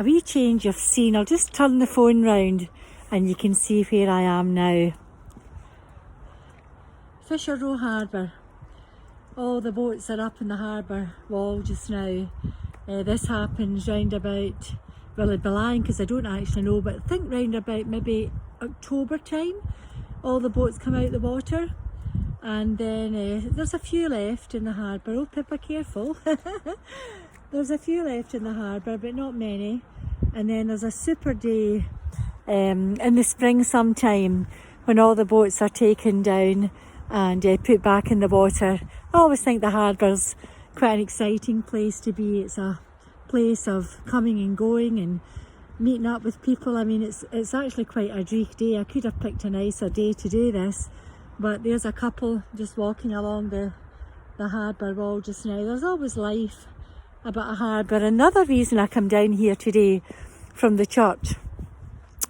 a wee change of scene. I'll just turn the phone round and you can see where I am now. Fisherrow Harbour. All the boats are up in the harbour wall just now. This happens round about, well, it'd be lying because I don't actually know, but I think round about maybe October time, all the boats come out the water, and then there's a few left in the harbour. Oh, Pippa, careful. There's a few left in the harbour, but not many. And then there's a super day in the spring sometime when all the boats are taken down and put back in the water. I always think the harbour's quite an exciting place to be. It's a place of coming and going and meeting up with people. I mean, it's actually quite a dreich day. I could have picked a nicer day to do this, but there's a couple just walking along the harbour wall just now. There's always life about a harbour. Another reason I come down here today from the church,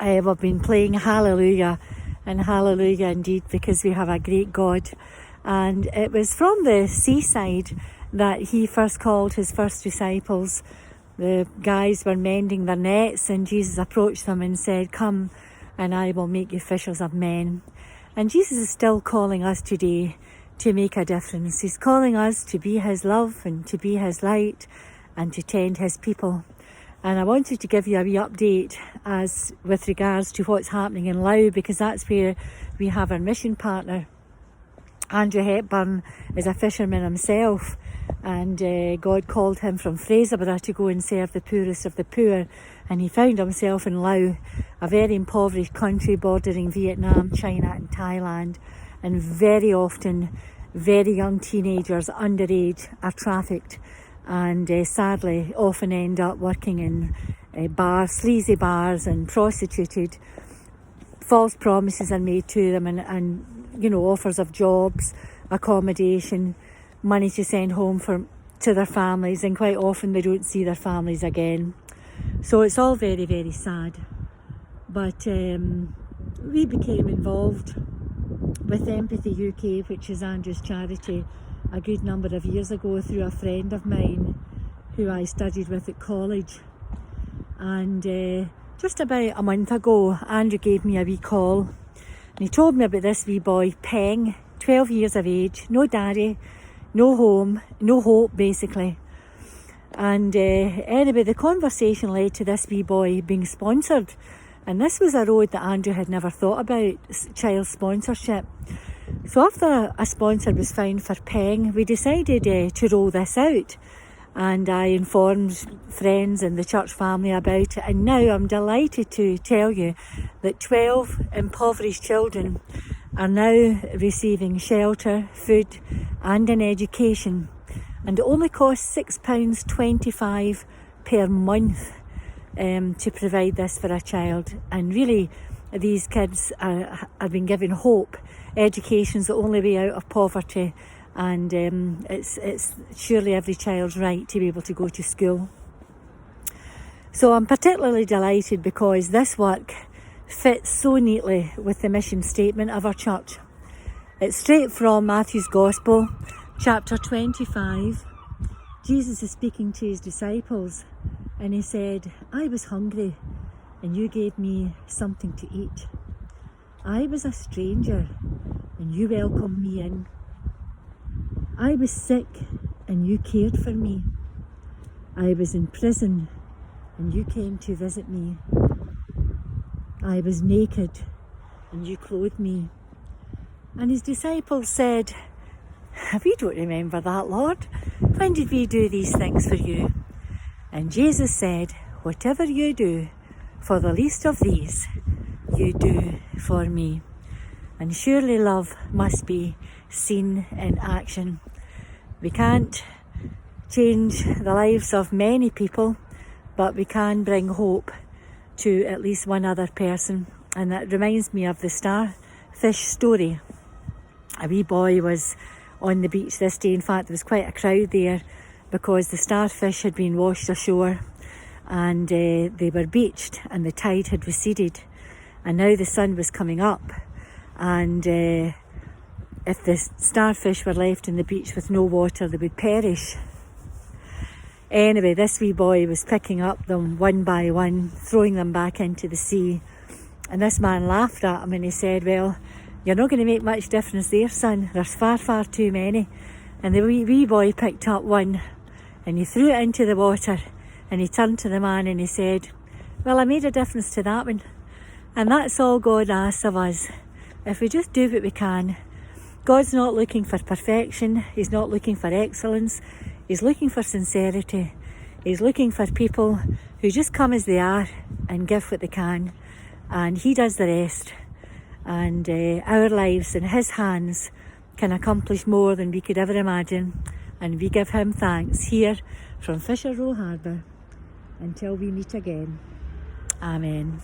we've been playing Hallelujah, and hallelujah indeed, because we have a great God. And it was from the seaside that he first called his first disciples. The guys were mending their nets and Jesus approached them and said, "Come and I will make you fishers of men." And Jesus is still calling us today to make a difference. He's calling us to be his love and to be his light and to tend his people. And I wanted to give you a wee update as with regards to what's happening in Laos, because that's where we have our mission partner. Andrew Hepburn is a fisherman himself, and God called him from Fraserburgh to go and serve the poorest of the poor, and he found himself in Laos, a very impoverished country bordering Vietnam, China and Thailand, and very often very young teenagers underage are trafficked and sadly often end up working in bars, sleazy bars, and prostituted. False promises are made to them and you know, offers of jobs, accommodation, money to send home to their families, and quite often they don't see their families again. So it's all very, very sad. But we became involved with Empathy UK, which is Andrew's charity, a good number of years ago through a friend of mine who I studied with at college. And just about a month ago, Andrew gave me a wee call. And he told me about this wee boy, Peng, 12 years of age, no daddy, no home, no hope basically. And anyway, the conversation led to this wee boy being sponsored. And this was a road that Andrew had never thought about, child sponsorship. So after a sponsor was found for Peng, we decided to roll this out. And I informed friends and the church family about it, and now I'm delighted to tell you that 12 impoverished children are now receiving shelter, food and an education, and it only costs £6.25 per month to provide this for a child. And really these kids are being given hope. Education's the only way out of poverty, and it's surely every child's right to be able to go to school. So I'm particularly delighted because this work fits so neatly with the mission statement of our church. It's straight from Matthew's Gospel, chapter 25. Jesus is speaking to his disciples and he said, "I was hungry and you gave me something to eat. I was a stranger and you welcomed me in. I was sick and you cared for me. I was in prison and you came to visit me. I was naked and you clothed me." And his disciples said, "We don't remember that, Lord. When did we do these things for you?" And Jesus said, "Whatever you do for the least of these, you do for me." And surely love must be seen in action. We can't change the lives of many people, but we can bring hope to at least one other person. And that reminds me of the starfish story. A wee boy was on the beach this day. In fact, there was quite a crowd there because the starfish had been washed ashore and they were beached and the tide had receded. And now the sun was coming up, and if the starfish were left in the beach with no water, they would perish. Anyway, this wee boy was picking up them one by one, throwing them back into the sea. And this man laughed at him and he said, well, you're not going to make much difference there, son. There's far, far too many. And the wee boy picked up one and he threw it into the water, and he turned to the man and he said, well, I made a difference to that one. And that's all God asks of us. If we just do what we can. God's not looking for perfection. He's not looking for excellence. He's looking for sincerity. He's looking for people who just come as they are and give what they can. And he does the rest. And our lives in his hands can accomplish more than we could ever imagine. And we give him thanks here from Fisherrow Harbour. Until we meet again. Amen.